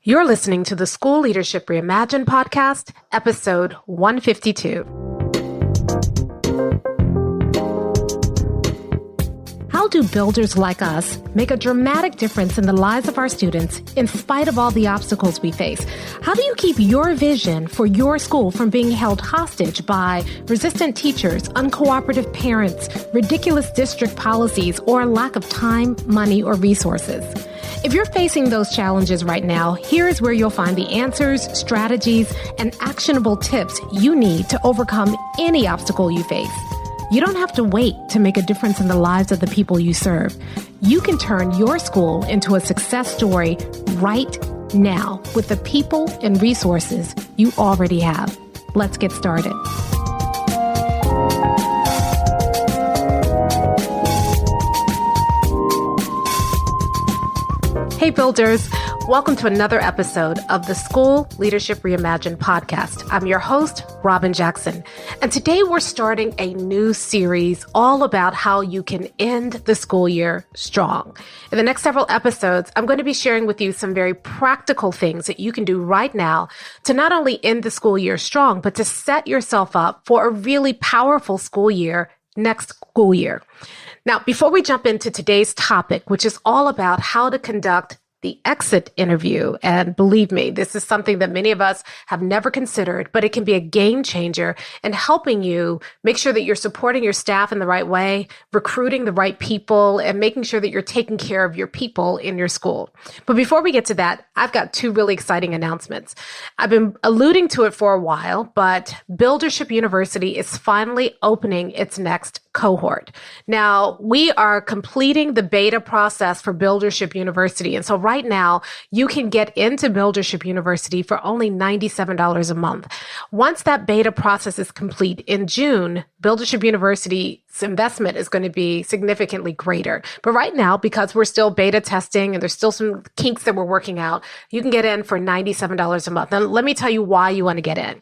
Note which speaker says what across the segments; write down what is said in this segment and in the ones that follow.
Speaker 1: You're listening to the School Leadership Reimagined podcast, episode 152. How do builders like us make a dramatic difference in the lives of our students in spite of all the obstacles we face? How do you keep your vision for your school from being held hostage by resistant teachers, uncooperative parents, ridiculous district policies, or a lack of time, money, or resources? If you're facing those challenges right now, here is where you'll find the answers, strategies, and actionable tips you need to overcome any obstacle you face. You don't have to wait to make a difference in the lives of the people you serve. You can turn your school into a success story right now with the people and resources you already have. Let's get started. Hey builders, welcome to another episode of the School Leadership Reimagined podcast. I'm your host, Robyn Jackson, and today we're starting a new series all about how you can end the school year strong. In the next several episodes, I'm going to be sharing with you some very practical things that you can do right now to not only end the school year strong, but to set yourself up for a really powerful school year next school year. Now, before we jump into today's topic, which is all about how to conduct the exit interview, and believe me, this is something that many of us have never considered, but it can be a game changer in helping you make sure that you're supporting your staff in the right way, recruiting the right people, and making sure that you're taking care of your people in your school. But before we get to that, I've got two really exciting announcements. I've been alluding to it for a while, but Buildership University is finally opening its next cohort. Now, we are completing the beta process for Buildership University. And so right now, you can get into Buildership University for only $97 a month. Once that beta process is complete in June, Buildership University's investment is going to be significantly greater. But right now, because we're still beta testing and there's still some kinks that we're working out, you can get in for $97 a month. Now, let me tell you why you want to get in.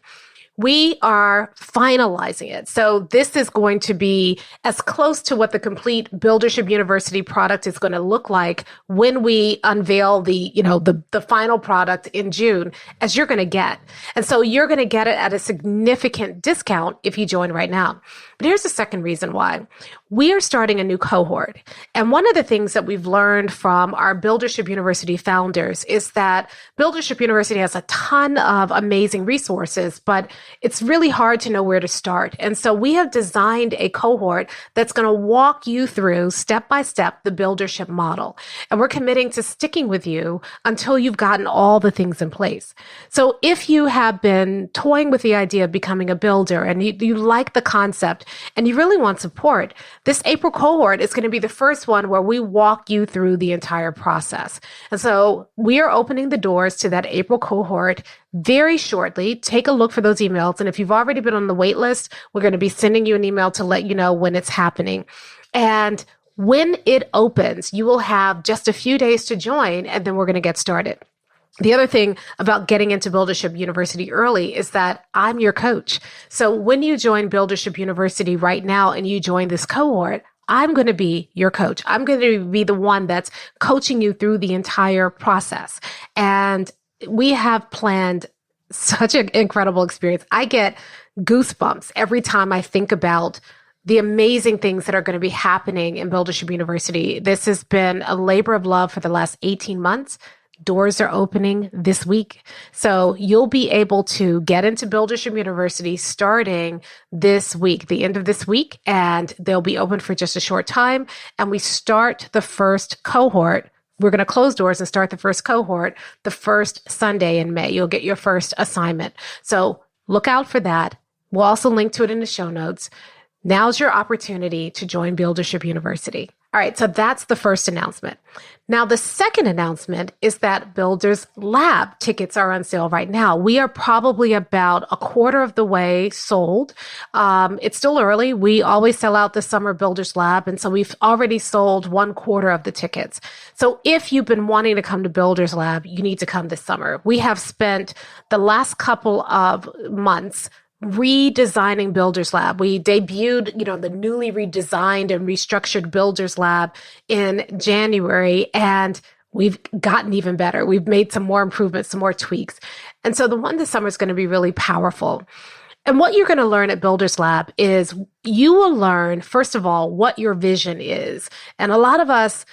Speaker 1: We are finalizing it. So this is going to be as close to what the complete Buildership University product is going to look like when we unveil the final product in June as you're going to get. And so you're going to get it at a significant discount if you join right now. But here's the second reason why. We are starting a new cohort. And one of the things that we've learned from our Buildership University founders is that Buildership University has a ton of amazing resources, but it's really hard to know where to start. And so we have designed a cohort that's going to walk you through step by step the Buildership model. And we're committing to sticking with you until you've gotten all the things in place. So if you have been toying with the idea of becoming a builder and you like the concept and you really want support, this April cohort is going to be the first one where we walk you through the entire process. And so we are opening the doors to that April cohort very shortly. Take a look for those emails. And if you've already been on the wait list, we're going to be sending you an email to let you know when it's happening. And when it opens, you will have just a few days to join, and then we're going to get started. The other thing about getting into Buildership University early is that I'm your coach. So when you join Buildership University right now and you join this cohort, I'm going to be your coach. I'm going to be the one that's coaching you through the entire process. And we have planned such an incredible experience. I get goosebumps every time I think about the amazing things that are going to be happening in Buildership University. This has been a labor of love for the last 18 months. Doors are opening this week. So you'll be able to get into Buildership University starting this week, the end of this week, and they'll be open for just a short time. And we start the first cohort. We're going to close doors and start the first cohort the first Sunday in May. You'll get your first assignment. So look out for that. We'll also link to it in the show notes. Now's your opportunity to join Buildership University. All right, so that's the first announcement. Now, the second announcement is that Builders Lab tickets are on sale right now. We are probably about a quarter of the way sold. It's still early. We always sell out the summer Builders Lab, and so we've already sold 1/4 of the tickets. So if you've been wanting to come to Builders Lab, you need to come this summer. We have spent the last couple of months redesigning Builders Lab. We debuted, the newly redesigned and restructured Builders Lab in January, and we've gotten even better. We've made some more improvements, some more tweaks. And so the one this summer is going to be really powerful. And what you're going to learn at Builders Lab is you will learn, first of all, what your vision is. And a lot of us,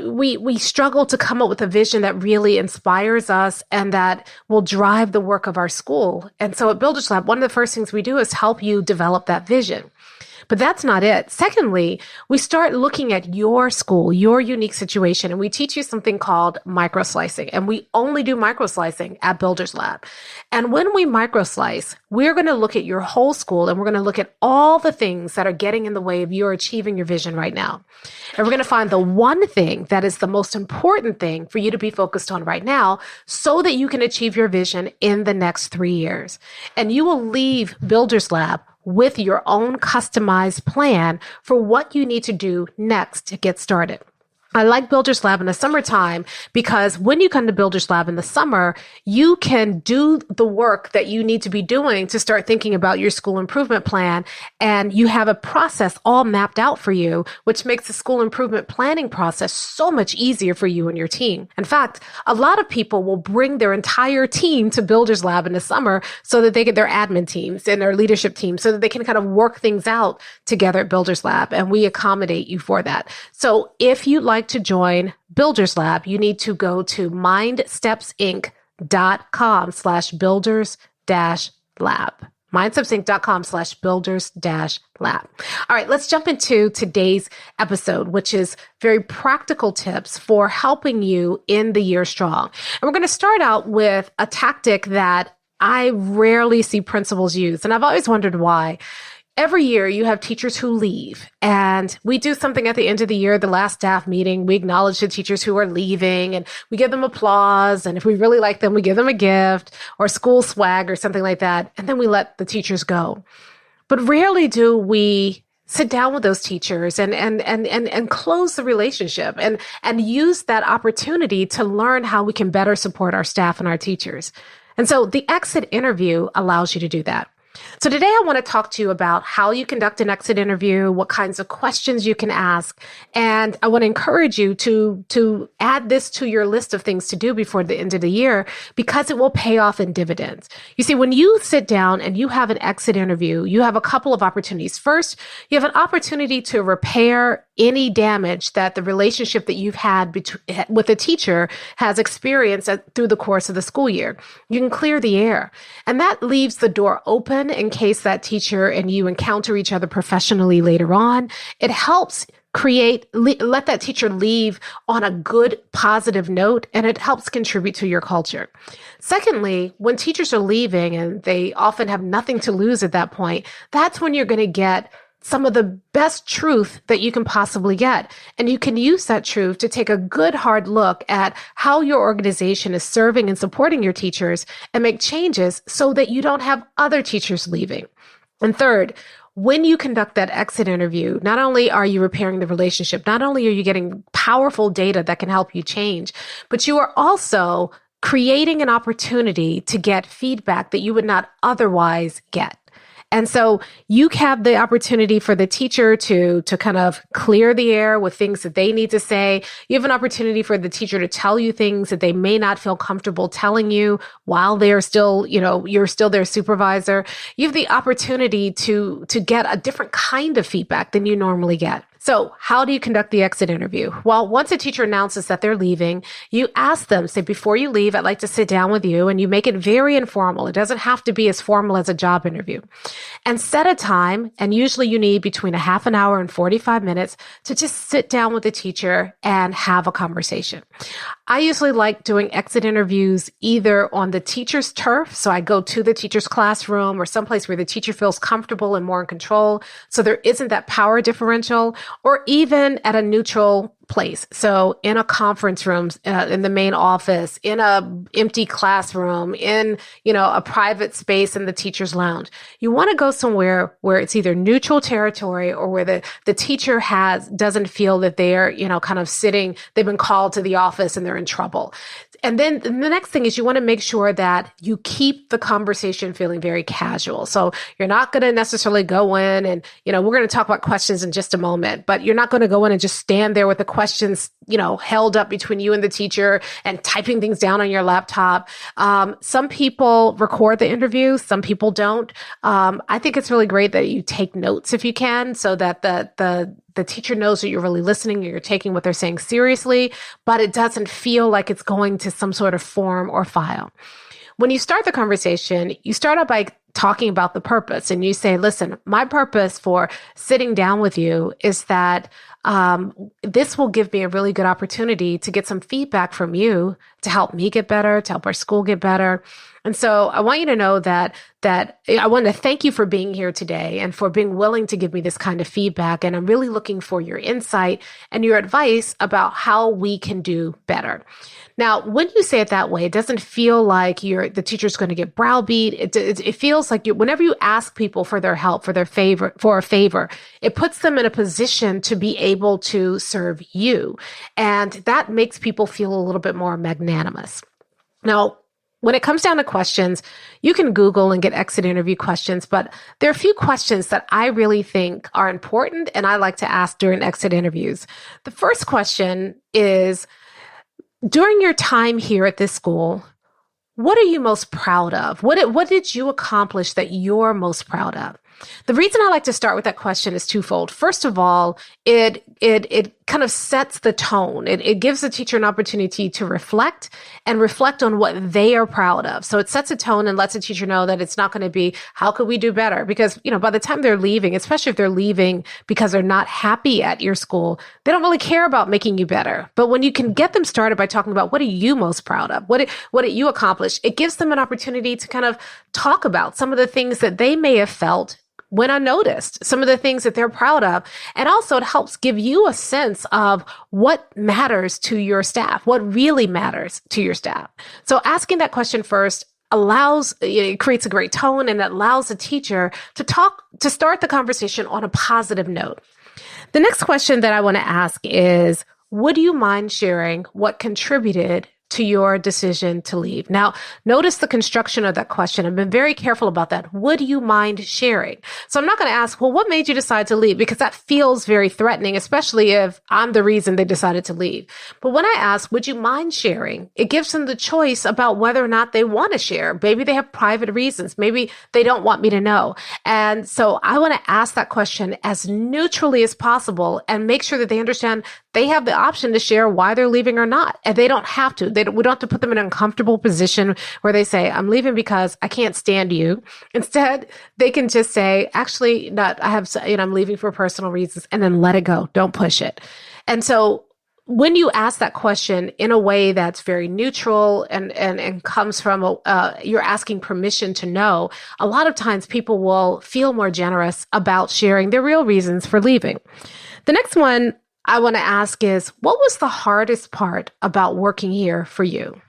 Speaker 1: we struggle to come up with a vision that really inspires us and that will drive the work of our school. And so at Builders Lab, one of the first things we do is help you develop that vision. But that's not it. Secondly, we start looking at your school, your unique situation, and we teach you something called microslicing. And we only do microslicing at Builders Lab. And when we microslice, we're going to look at your whole school and we're going to look at all the things that are getting in the way of your achieving your vision right now. And we're going to find the one thing that is the most important thing for you to be focused on right now so that you can achieve your vision in the next 3 years. And you will leave Builders Lab with your own customized plan for what you need to do next to get started. I like Builders Lab in the summertime because when you come to Builders Lab in the summer, you can do the work that you need to be doing to start thinking about your school improvement plan. And you have a process all mapped out for you, which makes the school improvement planning process so much easier for you and your team. In fact, a lot of people will bring their entire team to Builders Lab in the summer so that they get their admin teams and their leadership teams so that they can kind of work things out together at Builders Lab. And we accommodate you for that. So if you'd like to join Builders Lab, you need to go to mindstepsinc.com/builders-lab. mindstepsinc.com/builders-lab. All right, let's jump into today's episode, which is very practical tips for helping you in the year strong. And we're going to start out with a tactic that I rarely see principals use, and I've always wondered why. Every year you have teachers who leave, and we do something at the end of the year, the last staff meeting. We acknowledge the teachers who are leaving and we give them applause. And if we really like them, we give them a gift or school swag or something like that. And then we let the teachers go. But rarely do we sit down with those teachers and close the relationship and use that opportunity to learn how we can better support our staff and our teachers. And so the exit interview allows you to do that. So today I want to talk to you about how you conduct an exit interview, what kinds of questions you can ask, and I want to encourage you to add this to your list of things to do before the end of the year because it will pay off in dividends. You see, when you sit down and you have an exit interview, you have a couple of opportunities. First, you have an opportunity to repair any damage that the relationship that you've had with a teacher has experienced through the course of the school year. You can clear the air, and that leaves the door open in case that teacher and you encounter each other professionally later on. It helps let that teacher leave on a good, positive note, and it helps contribute to your culture. Secondly, when teachers are leaving and they often have nothing to lose at that point, that's when you're going to get some of the best truth that you can possibly get. And you can use that truth to take a good hard look at how your organization is serving and supporting your teachers and make changes so that you don't have other teachers leaving. And third, when you conduct that exit interview, not only are you repairing the relationship, not only are you getting powerful data that can help you change, but you are also creating an opportunity to get feedback that you would not otherwise get. And so you have the opportunity for the teacher to kind of clear the air with things that they need to say. You have an opportunity for the teacher to tell you things that they may not feel comfortable telling you while they're still, you're still their supervisor. You have the opportunity to get a different kind of feedback than you normally get. So how do you conduct the exit interview? Well, once a teacher announces that they're leaving, you ask them, say, before you leave, I'd like to sit down with you, and you make it very informal. It doesn't have to be as formal as a job interview. And set a time, and usually you need between a half an hour and 45 minutes to just sit down with the teacher and have a conversation. I usually like doing exit interviews either on the teacher's turf, so I go to the teacher's classroom or someplace where the teacher feels comfortable and more in control, so there isn't that power differential, or even at a neutral place. So in a conference room, in the main office, in a empty classroom, in, a private space in the teacher's lounge. You want to go somewhere where it's either neutral territory or where the teacher doesn't feel that they're, kind of sitting, they've been called to the office and they're in trouble. And then the next thing is you want to make sure that you keep the conversation feeling very casual. So you're not going to necessarily go in and, we're going to talk about questions in just a moment, but you're not going to go in and just stand there with the questions, held up between you and the teacher and typing things down on your laptop. Some people record the interview. Some people don't. I think it's really great that you take notes if you can, so that the teacher knows that you're really listening, or you're taking what they're saying seriously, but it doesn't feel like it's going to some sort of form or file. When you start the conversation, you start out by talking about the purpose, and you say, listen, my purpose for sitting down with you is that this will give me a really good opportunity to get some feedback from you to help me get better, to help our school get better. And so I want you to know that I want to thank you for being here today and for being willing to give me this kind of feedback. And I'm really looking for your insight and your advice about how we can do better. Now, when you say it that way, it doesn't feel like the teacher's going to get browbeat. It feels like whenever you ask people for their help, for a favor, it puts them in a position to be able to serve you. And that makes people feel a little bit more magnanimous. Now, when it comes down to questions, you can Google and get exit interview questions, but there are a few questions that I really think are important and I like to ask during exit interviews. The first question is, during your time here at this school, what are you most proud of? What did you accomplish that you're most proud of? The reason I like to start with that question is twofold. First of all, it kind of sets the tone. It gives the teacher an opportunity to reflect on what they are proud of. So it sets a tone and lets the teacher know that it's not going to be, how could we do better? Because, by the time they're leaving, especially if they're leaving because they're not happy at your school, they don't really care about making you better. But when you can get them started by talking about what are you most proud of? What did you accomplish? It gives them an opportunity to kind of talk about some of the things that they may have felt went unnoticed, some of the things that they're proud of. And also it helps give you a sense of what matters to your staff, what really matters to your staff. So asking that question first it creates a great tone, and it allows the teacher to start the conversation on a positive note. The next question that I want to ask is, would you mind sharing what contributed to your decision to leave? Now, notice the construction of that question. I've been very careful about that. Would you mind sharing? So I'm not going to ask, well, what made you decide to leave? Because that feels very threatening, especially if I'm the reason they decided to leave. But when I ask, would you mind sharing? It gives them the choice about whether or not they want to share. Maybe they have private reasons. Maybe they don't want me to know. And so I want to ask that question as neutrally as possible and make sure that they understand they have the option to share why they're leaving or not. And they don't have to. We don't have to put them in an uncomfortable position where they say, I'm leaving because I can't stand you. Instead, they can just say, actually, I'm leaving for personal reasons, and then let it go. Don't push it. And so when you ask that question in a way that's very neutral and comes from you're asking permission to know, a lot of times people will feel more generous about sharing their real reasons for leaving. The next one I want to ask is, what was the hardest part about working here for you?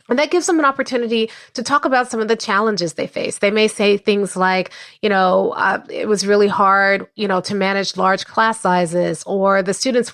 Speaker 1: And that gives them an opportunity to talk about some of the challenges they face. They may say things like, it was really hard, to manage large class sizes, or the students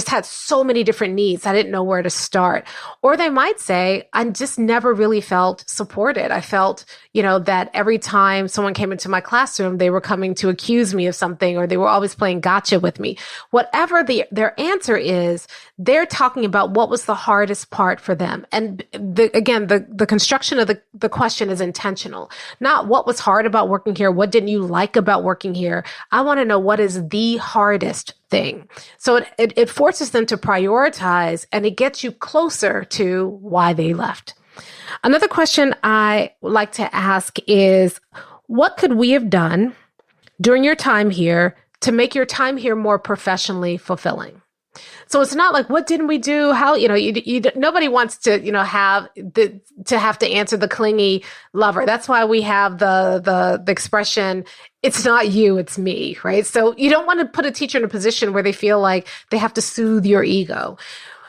Speaker 1: had so many different needs. I didn't know where to start. Or they might say, I just never really felt supported. I felt, that every time someone came into my classroom, they were coming to accuse me of something, or they were always playing gotcha with me. Whatever their answer is, they're talking about what was the hardest part for them. And the construction of the question is intentional, not what was hard about working here. What didn't you like about working here? I want to know what is the hardest thing. So it forces them to prioritize, and it gets you closer to why they left. Another question I like to ask is, what could we have done during your time here to make your time here more professionally fulfilling? So it's not like, what didn't we do? How, nobody wants to, have to answer the clingy lover. That's why we have the expression, it's not you, it's me, right? So you don't want to put a teacher in a position where they feel like they have to soothe your ego.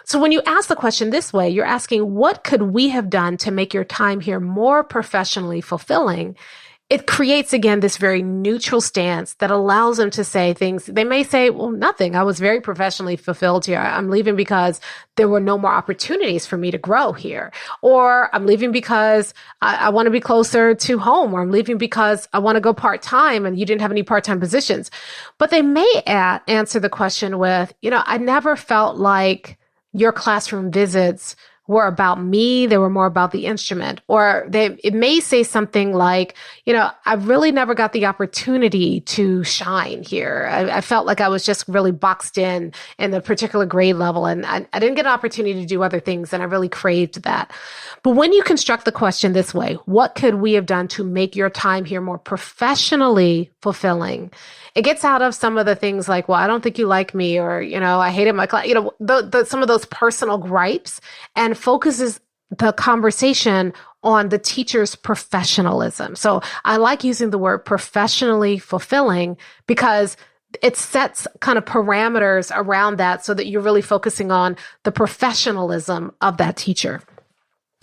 Speaker 1: So when you ask the question this way, you're asking, what could we have done to make your time here more professionally fulfilling? it creates, again, this very neutral stance that allows them to say things. They may say, well, nothing. I was very professionally fulfilled here. I'm leaving because there were no more opportunities for me to grow here. Or I'm leaving because I want to be closer to home. Or I'm leaving because I want to go part-time and you didn't have any part-time positions. But they may answer the question with, I never felt like your classroom visits were about me. They were more about the instrument. Or it may say something like, I really never got the opportunity to shine here. I felt like I was just really boxed in the particular grade level, and I didn't get an opportunity to do other things, and I really craved that. But when you construct the question this way, what could we have done to make your time here more professionally fulfilling? It gets out of some of the things like, well, I don't think you like me, or, I hated my class, some of those personal gripes, and focuses the conversation on the teacher's professionalism. So I like using the word professionally fulfilling because it sets kind of parameters around that so that you're really focusing on the professionalism of that teacher.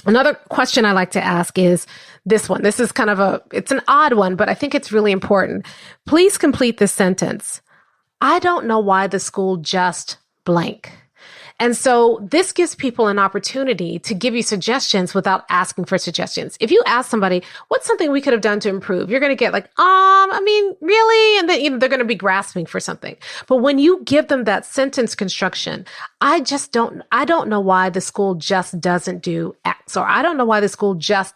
Speaker 1: Another question I like to ask is this one. This is it's an odd one, but I think it's really important. Please complete this sentence. I don't know why the school just blank. And so this gives people an opportunity to give you suggestions without asking for suggestions. If you ask somebody, what's something we could have done to improve? You're going to get like, really? And then they're going to be grasping for something. But when you give them that sentence construction, I don't know why the school just doesn't do X, or I don't know why the school just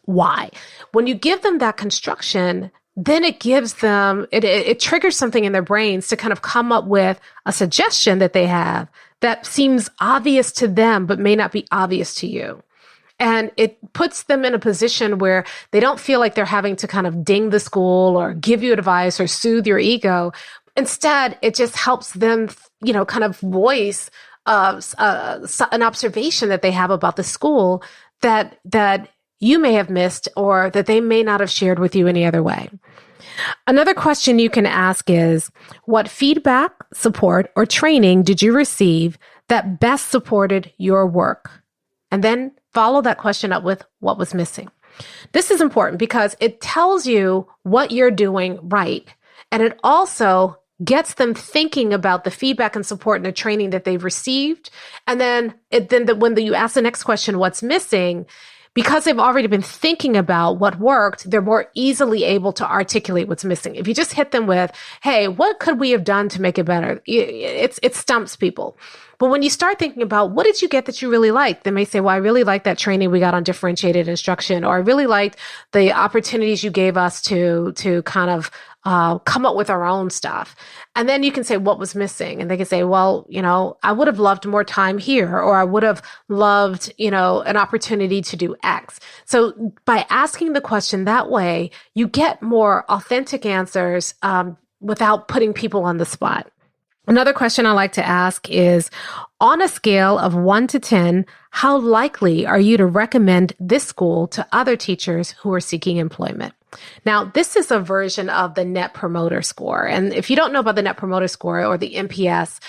Speaker 1: Y. When you give them that construction, then it gives them, it triggers something in their brains to kind of come up with a suggestion that they have that seems obvious to them, but may not be obvious to you. And it puts them in a position where they don't feel like they're having to kind of ding the school or give you advice or soothe your ego. Instead, it just helps them, kind of voice an observation that they have about the school that you may have missed or that they may not have shared with you any other way. Another question you can ask is, what feedback, support, or training did you receive that best supported your work? And then follow that question up with what was missing. This is important because it tells you what you're doing right. And it also gets them thinking about the feedback and support and the training that they've received. And then when you ask the next question, what's missing, because they've already been thinking about what worked, they're more easily able to articulate what's missing. If you just hit them with, hey, what could we have done to make it better? It stumps people. But when you start thinking about what did you get that you really liked, they may say, well, I really liked that training we got on differentiated instruction, or I really liked the opportunities you gave us to kind of come up with our own stuff. And then you can say, what was missing? And they can say, well, I would have loved more time here, or I would have loved, an opportunity to do X. So by asking the question that way, you get more authentic answers without putting people on the spot. Another question I like to ask is, on a scale of 1 to 10, how likely are you to recommend this school to other teachers who are seeking employment? Now, this is a version of the Net Promoter Score. And if you don't know about the Net Promoter Score or the NPS,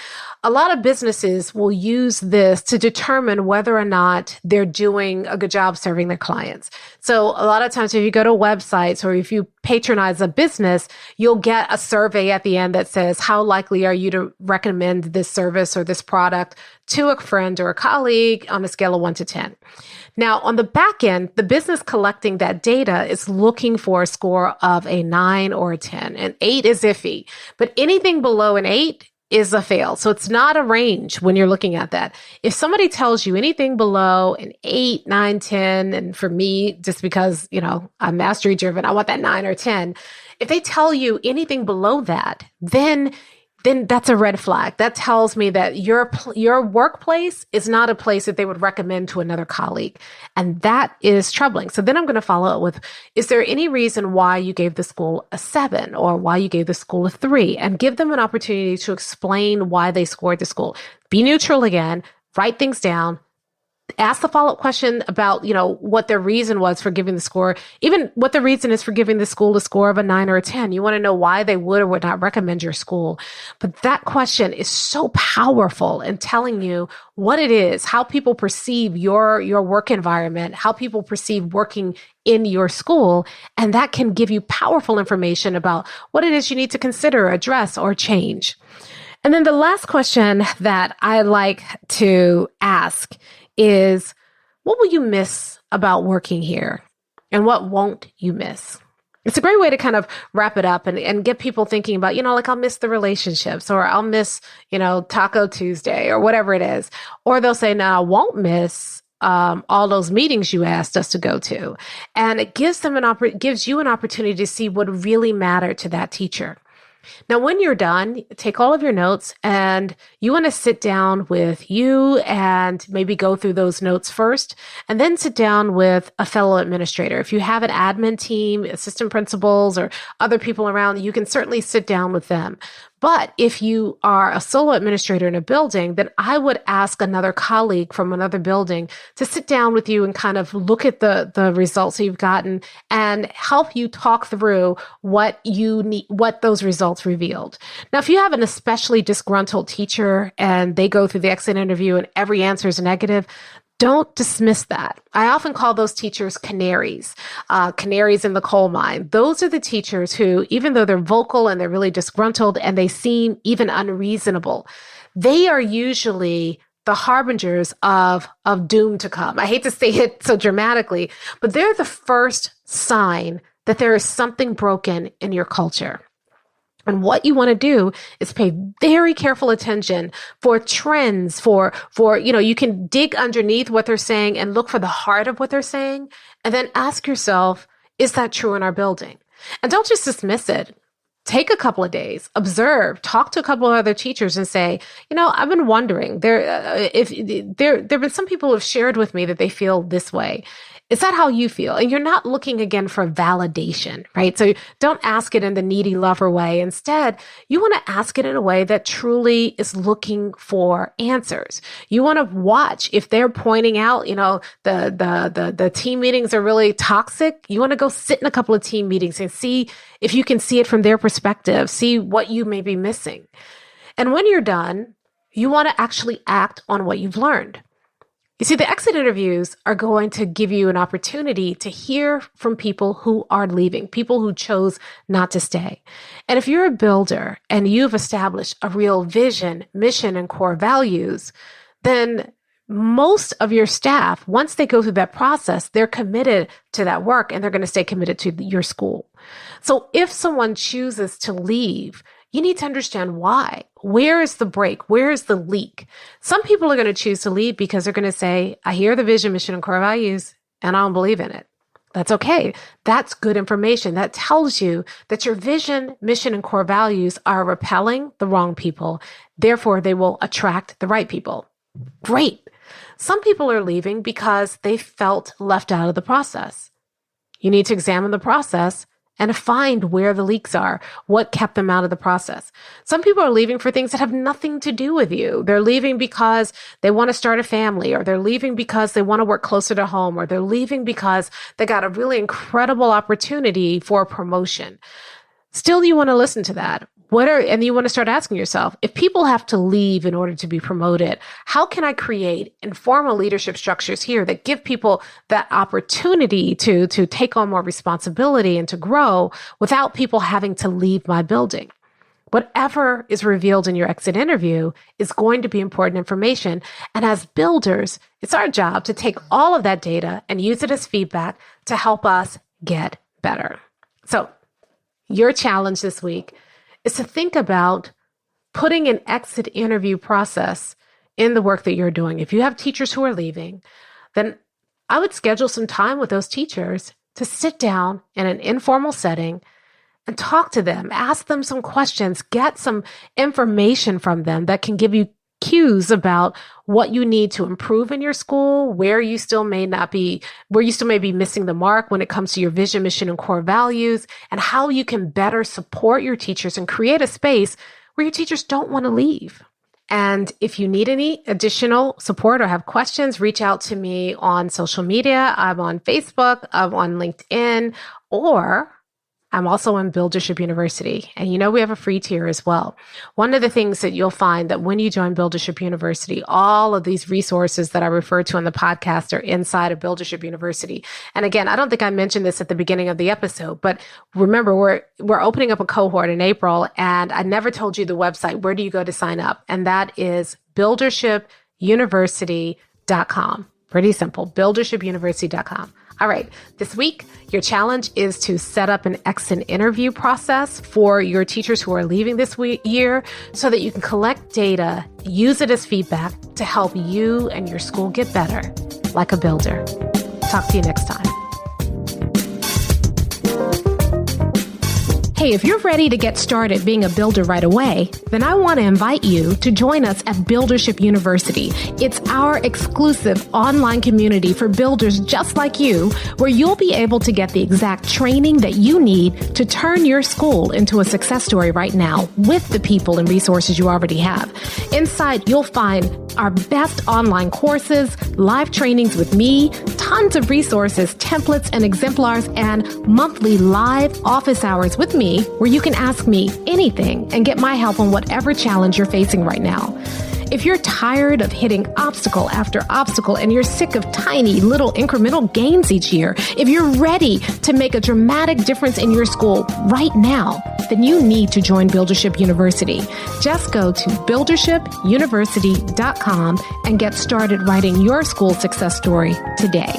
Speaker 1: a lot of businesses will use this to determine whether or not they're doing a good job serving their clients. So a lot of times if you go to websites or if you patronize a business, you'll get a survey at the end that says, how likely are you to recommend this service or this product to a friend or a colleague on a scale of 1 to 10. Now, on the back end, the business collecting that data is looking for a score of a 9 or a 10. And 8 is iffy, but anything below an 8 is a fail. So it's not a range when you're looking at that. If somebody tells you anything below an 8, 9, 10, and for me, just because, I'm mastery driven, I want that 9 or 10. If they tell you anything below that, then that's a red flag. That tells me that your workplace is not a place that they would recommend to another colleague. And that is troubling. So then I'm going to follow up with, is there any reason why you gave the school a 7 or why you gave the school a 3? And give them an opportunity to explain why they scored the school. Be neutral again, write things down, Ask the follow-up question about, what their reason was for giving the score, even what the reason is for giving the school a score of a 9 or a 10. You want to know why they would or would not recommend your school. But that question is so powerful in telling you what it is, how people perceive your work environment, how people perceive working in your school. And that can give you powerful information about what it is you need to consider, address, or change. And then the last question that I like to ask is, what will you miss about working here? And what won't you miss? It's a great way to kind of wrap it up and get people thinking about, like I'll miss the relationships, or I'll miss, Taco Tuesday, or whatever it is. Or they'll say, no, I won't miss all those meetings you asked us to go to. And it gives them gives you an opportunity to see what really mattered to that teacher. Now, when you're done, take all of your notes, and you want to sit down with you and maybe go through those notes first, and then sit down with a fellow administrator. If you have an admin team, assistant principals, or other people around, you can certainly sit down with them. But if you are a solo administrator in a building, then I would ask another colleague from another building to sit down with you and kind of look at the results that you've gotten and help you talk through what you need, what those results revealed. Now, if you have an especially disgruntled teacher and they go through the exit interview and every answer is negative, don't dismiss that. I often call those teachers canaries, canaries in the coal mine. Those are the teachers who, even though they're vocal and they're really disgruntled and they seem even unreasonable, they are usually the harbingers of doom to come. I hate to say it so dramatically, but they're the first sign that there is something broken in your culture. And what you want to do is pay very careful attention for trends, for, you can dig underneath what they're saying and look for the heart of what they're saying. And then ask yourself, is that true in our building? And don't just dismiss it. Take a couple of days, observe, talk to a couple of other teachers and say, I've been wondering, there have been some people who have shared with me that they feel this way. Is that how you feel? And you're not looking again for validation, right? So don't ask it in the needy lover way. Instead, you want to ask it in a way that truly is looking for answers. You want to watch if they're pointing out, the team meetings are really toxic. You want to go sit in a couple of team meetings and see if you can see it from their perspective, see what you may be missing. And when you're done, you want to actually act on what you've learned. You see, the exit interviews are going to give you an opportunity to hear from people who are leaving, people who chose not to stay. And if you're a builder and you've established a real vision, mission, and core values, then most of your staff, once they go through that process, they're committed to that work and they're going to stay committed to your school. So if someone chooses to leave, you need to understand why. Where is the break? Where is the leak? Some people are going to choose to leave because they're going to say, I hear the vision, mission, and core values, and I don't believe in it. That's okay. That's good information. That tells you that your vision, mission, and core values are repelling the wrong people. Therefore, they will attract the right people. Great. Some people are leaving because they felt left out of the process. You need to examine the process and find where the leaks are, what kept them out of the process. Some people are leaving for things that have nothing to do with you. They're leaving because they want to start a family, or they're leaving because they want to work closer to home, or they're leaving because they got a really incredible opportunity for a promotion. Still, you want to listen to that. And you want to start asking yourself, if people have to leave in order to be promoted, how can I create informal leadership structures here that give people that opportunity to take on more responsibility and to grow without people having to leave my building? Whatever is revealed in your exit interview is going to be important information. And as builders, it's our job to take all of that data and use it as feedback to help us get better. So your challenge this week is to think about putting an exit interview process in the work that you're doing. If you have teachers who are leaving, then I would schedule some time with those teachers to sit down in an informal setting and talk to them, ask them some questions, get some information from them that can give you cues about what you need to improve in your school, where you still may be missing the mark when it comes to your vision, mission, and core values, and how you can better support your teachers and create a space where your teachers don't want to leave. And if you need any additional support or have questions, reach out to me on social media. I'm on Facebook, I'm on LinkedIn, or I'm also on Buildership University. And we have a free tier as well. One of the things that you'll find that when you join Buildership University, all of these resources that I refer to on the podcast are inside of Buildership University. And again, I don't think I mentioned this at the beginning of the episode, but remember, we're opening up a cohort in April, and I never told you the website. Where do you go to sign up? And that is buildershipuniversity.com. Pretty simple, buildershipuniversity.com. All right, this week, your challenge is to set up an exit interview process for your teachers who are leaving this year so that you can collect data, use it as feedback to help you and your school get better like a builder. Talk to you next time. Hey, if you're ready to get started being a builder right away, then I want to invite you to join us at Buildership University. It's our exclusive online community for builders just like you, where you'll be able to get the exact training that you need to turn your school into a success story right now with the people and resources you already have. Inside, you'll find our best online courses, live trainings with me, tons of resources, templates, and exemplars, and monthly live office hours with me where you can ask me anything and get my help on whatever challenge you're facing right now. If you're tired of hitting obstacle after obstacle and you're sick of tiny little incremental gains each year, if you're ready to make a dramatic difference in your school right now, then you need to join Buildership University. Just go to buildershipuniversity.com and get started writing your school success story today.